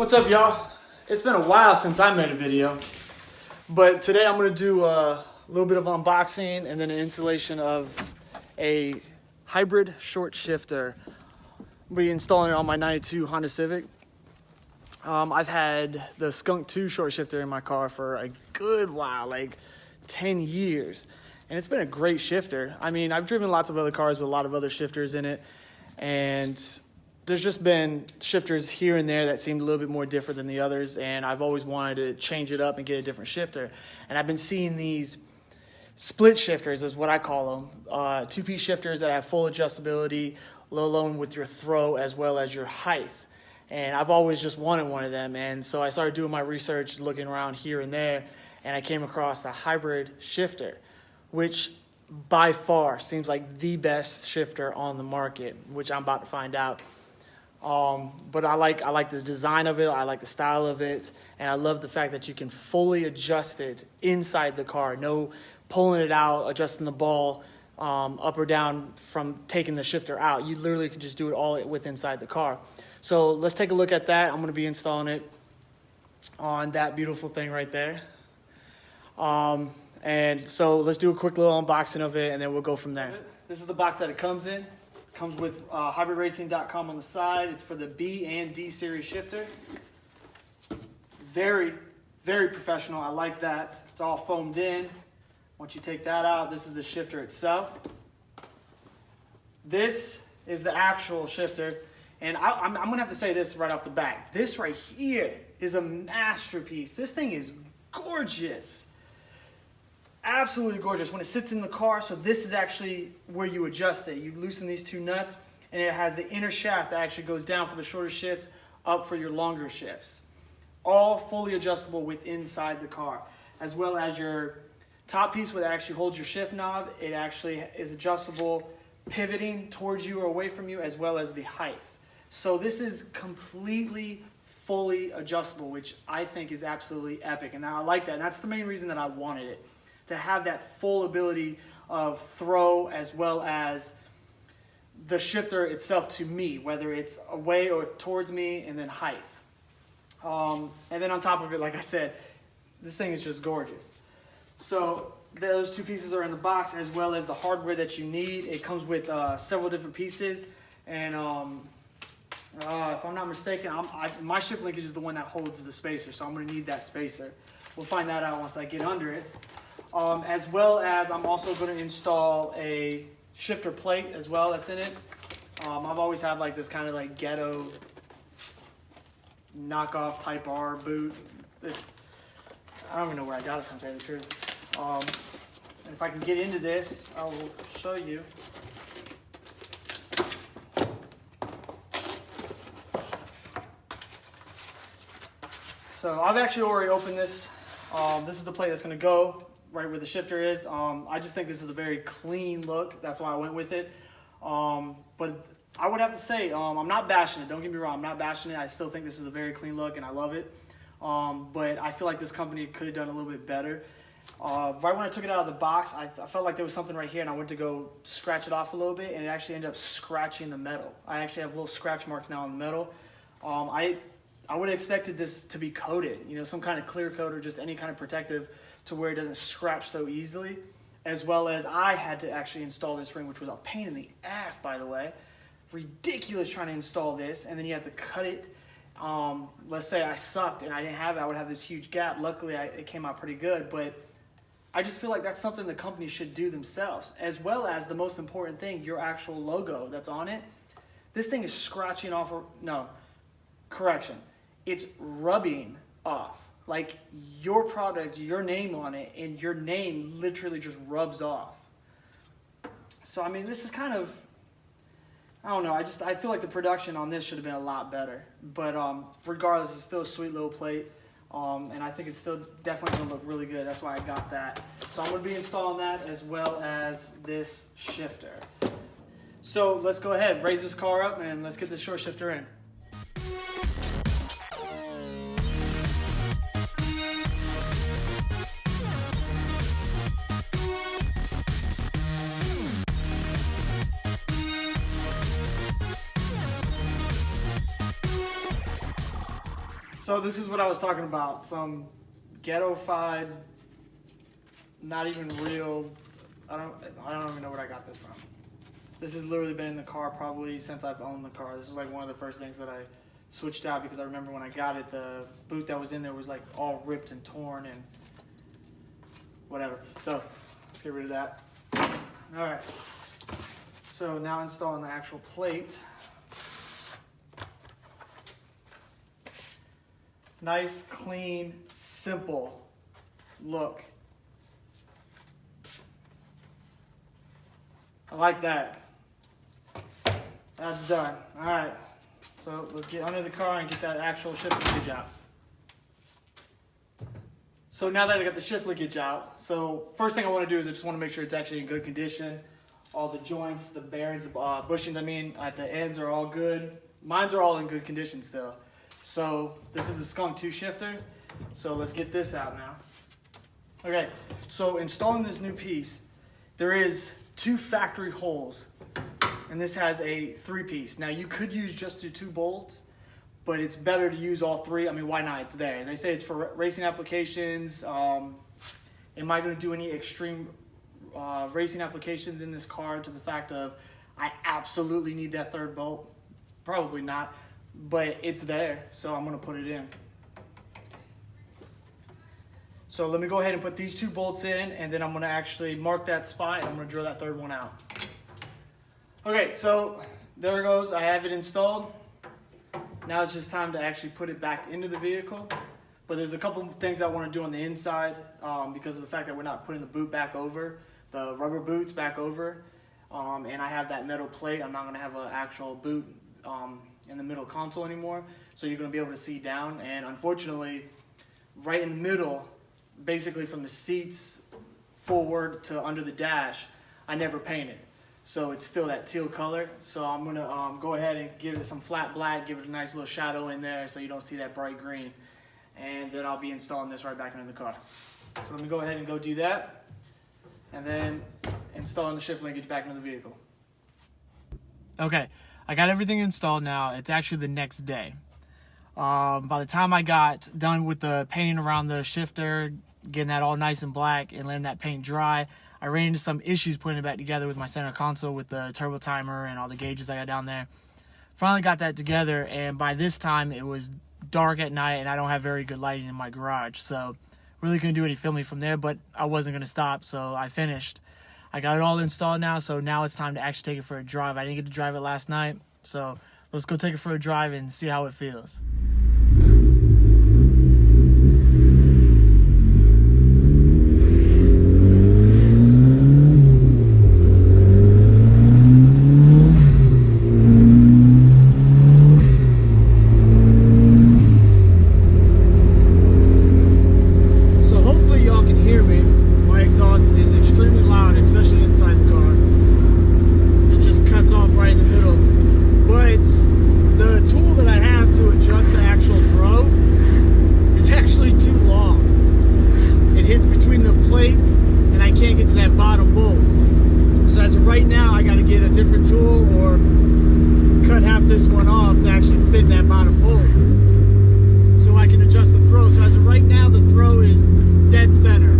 What's up, y'all? It's been a while since I made a video, but today I'm going to do a little bit of unboxing and then an installation of a hybrid short shifter. I'll be installing it on my 92 Honda Civic. I've had the Skunk 2 short shifter in my car for a good while, like 10 years, and it's been a great shifter. I mean, I've driven lots of other cars with a lot of other shifters in it, and there's just been shifters here and there that seemed a little bit more different than the others, and I've always wanted to change it up and get a different shifter. And I've been seeing these split shifters, is what I call them, two-piece shifters that have full adjustability, let alone with your throw as well as your height. And I've always just wanted one of them, and so I started doing my research, looking around here and there, and I came across the hybrid shifter, which by far seems like the best shifter on the market, which I'm about to find out. But I like the design of it, I like the style of it, and I love the fact that you can fully adjust it inside the car. No pulling it out, adjusting the ball up or down from taking the shifter out. You literally can just do it all with inside the car. So let's take a look at that. I'm going to be installing it on that beautiful thing right there. And so let's do a quick little unboxing of it, and then we'll go from there. This is the box that it comes in. Comes with hybridracing.com on the side. It's for the B and D series shifter. Very, very professional. I like that. It's all foamed in. Once you take that out, this is the shifter itself. This is the actual shifter. And I'm going to have to say this right off the bat. This right here is a masterpiece. This thing is gorgeous. Absolutely gorgeous when it sits in the car. So this is actually where you adjust it. You loosen these two nuts, and it has the inner shaft that actually goes down for the shorter shifts, up for your longer shifts. All fully adjustable with inside the car, as well as your top piece where it actually holds your shift knob. It actually is adjustable, pivoting towards you or away from you, as well as the height. So this is completely fully adjustable, which I think is absolutely epic, and I like that. And that's the main reason that I wanted it, to have that full ability of throw as well as the shifter itself to me, whether it's away or towards me, and then height. And then on top of it, like I said, this thing is just gorgeous. So those two pieces are in the box, as well as the hardware that you need. It comes with several different pieces, and if I'm not mistaken, my shift linkage is the one that holds the spacer, so I'm going to need that spacer. We'll find that out once I get under it. As well as I'm also going to install a shifter plate as well that's in it. I've always had like this kind of like ghetto knockoff Type R boot. I don't even know where I got it from, to tell you the truth. And if I can get into this, I will show you. So I've actually already opened this. This is the plate that's going to go right where the shifter is. I just think this is a very clean look. That's why I went with it. But I would have to say, I'm not bashing it. Don't get me wrong. I'm not bashing it. I still think this is a very clean look, and I love it. But I feel like this company could have done a little bit better. Right when I took it out of the box, I felt like there was something right here, and I went to go scratch it off a little bit, and it actually ended up scratching the metal. I actually have little scratch marks now on the metal. I would have expected this to be coated, some kind of clear coat or just any kind of protective to where it doesn't scratch so easily, as well as I had to actually install this ring, which was a pain in the ass, by the way. Ridiculous trying to install this, and then you have to cut it. Let's say I sucked and I didn't have it, I would have this huge gap. Luckily, it came out pretty good, but I just feel like that's something the company should do themselves, as well as the most important thing, your actual logo that's on it. This thing is scratching off, it's rubbing off. Like your product, your name on it, and your name literally just rubs off. So, I mean, this is kind of, I don't know, I feel like the production on this should have been a lot better. But regardless, it's still a sweet little plate. And I think it's still definitely going to look really good. That's why I got that. So I'm going to be installing that as well as this shifter. So let's go ahead, raise this car up, and let's get this short shifter in. So this is what I was talking about. Some ghetto-fied, not even real. I don't even know where I got this from. This has literally been in the car probably since I've owned the car. This is like one of the first things that I switched out because I remember when I got it, the boot that was in there was like all ripped and torn and whatever. So let's get rid of that. All right. So now installing the actual plate. Nice, clean, simple look. I like that. That's done. All right. So let's get under the car and get that actual shift linkage out. So now that I got the shift linkage out, so first thing I want to do is I just want to make sure it's actually in good condition. All the joints, the bearings, the bushings, I mean, at the ends are all good. Mine's are all in good condition still. So this is the Skunk 2 shifter. So let's get this out now. Okay, so installing this new piece, there is 2 factory holes, and this has a 3-piece. Now you could use just the 2 bolts, but it's better to use all 3. I mean, why not? It's there. They say it's for racing applications. Am I going to do any extreme racing applications in this car to the fact of I absolutely need that 3rd bolt? Probably not, but it's there, so I'm going to put it in. So let me go ahead and put these 2 bolts in, and then I'm going to actually mark that spot, and I'm going to drill that 3rd one out. Okay, so there it goes. I have it installed. Now it's just time to actually put it back into the vehicle. But there's a couple things I want to do on the inside because of the fact that we're not putting the boot back over, the rubber boots back over, and I have that metal plate. I'm not going to have an actual boot in the middle console anymore, so you're going to be able to see down. And unfortunately, right in the middle, basically from the seats forward to under the dash, I never painted. So it's still that teal color. So I'm going to go ahead and give it some flat black, give it a nice little shadow in there so you don't see that bright green. And then I'll be installing this right back into the car. So let me go ahead and go do that. And then installing the shift linkage back into the vehicle. Okay, I got everything installed now. It's actually the next day. By the time I got done with the painting around the shifter, getting that all nice and black and letting that paint dry, I ran into some issues putting it back together with my center console with the turbo timer and all the gauges I got down there. Finally got that together, and by this time it was dark at night and I don't have very good lighting in my garage, so really couldn't do any filming from there, but I wasn't going to stop, so I finished. I got it all installed now, so now it's time to actually take it for a drive. I didn't get to drive it last night, so let's go take it for a drive and see how it feels. Right now I got to get a different tool or cut half this one off to actually fit that bottom bolt so I can adjust the throw. So as of right now the throw is dead center,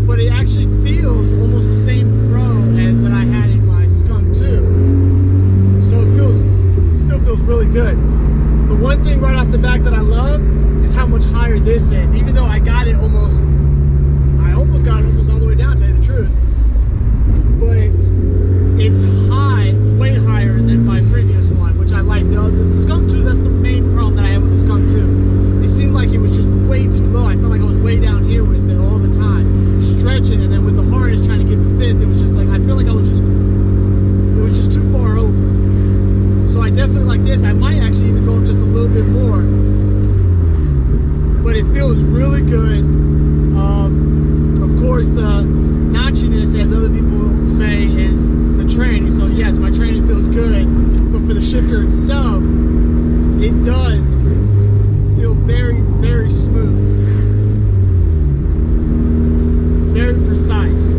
but it actually feels almost the same throw as that I had in my Skunk 2, so it still feels really good. The one thing right off the back that I love is how much higher this is, even though I got it almost all the way down, to tell you the truth. But it's high, way higher than my previous one, which I like. The Skunk 2, that's the main problem that I have with the Skunk 2. It seemed like it was just way too low. I felt like I was way down here with it all the time, stretching, and then with the harness trying to get the fifth, it was just like, I feel like it was just too far over. So I definitely like this. I might actually even go up just a little bit more. But it feels really good. Of course, the notchiness, as other people say, is the training. So yes, my training feels good, but for the shifter itself, it does feel very, very smooth, very precise.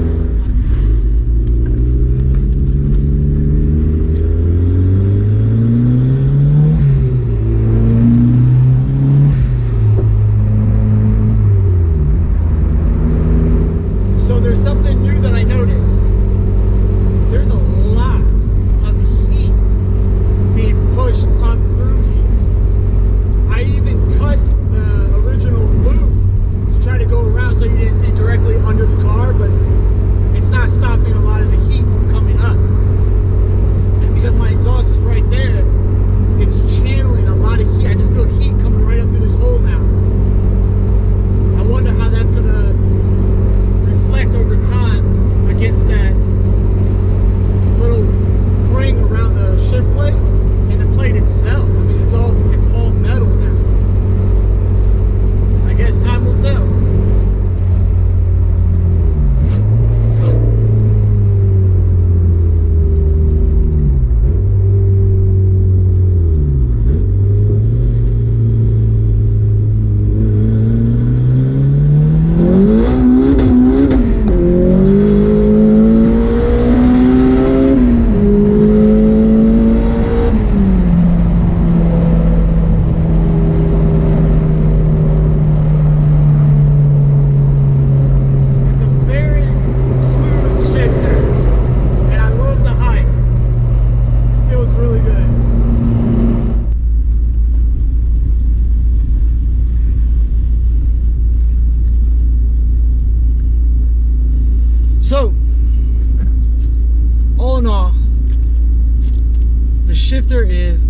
shifter is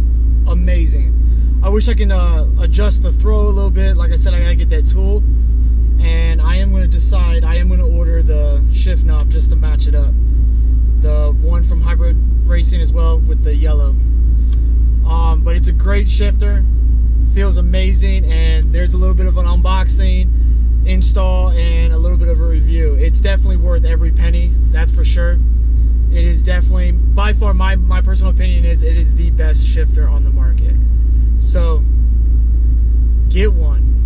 amazing. I wish I can adjust the throw a little bit. Like I said, I gotta get that tool, and I am going to order the shift knob just to match it up. The one from Hybrid Racing as well with the yellow. But it's a great shifter, feels amazing, and there's a little bit of an unboxing, install, and a little bit of a review. It's definitely worth every penny, that's for sure. It is definitely, by far, my personal opinion is it is the best shifter on the market. So get one.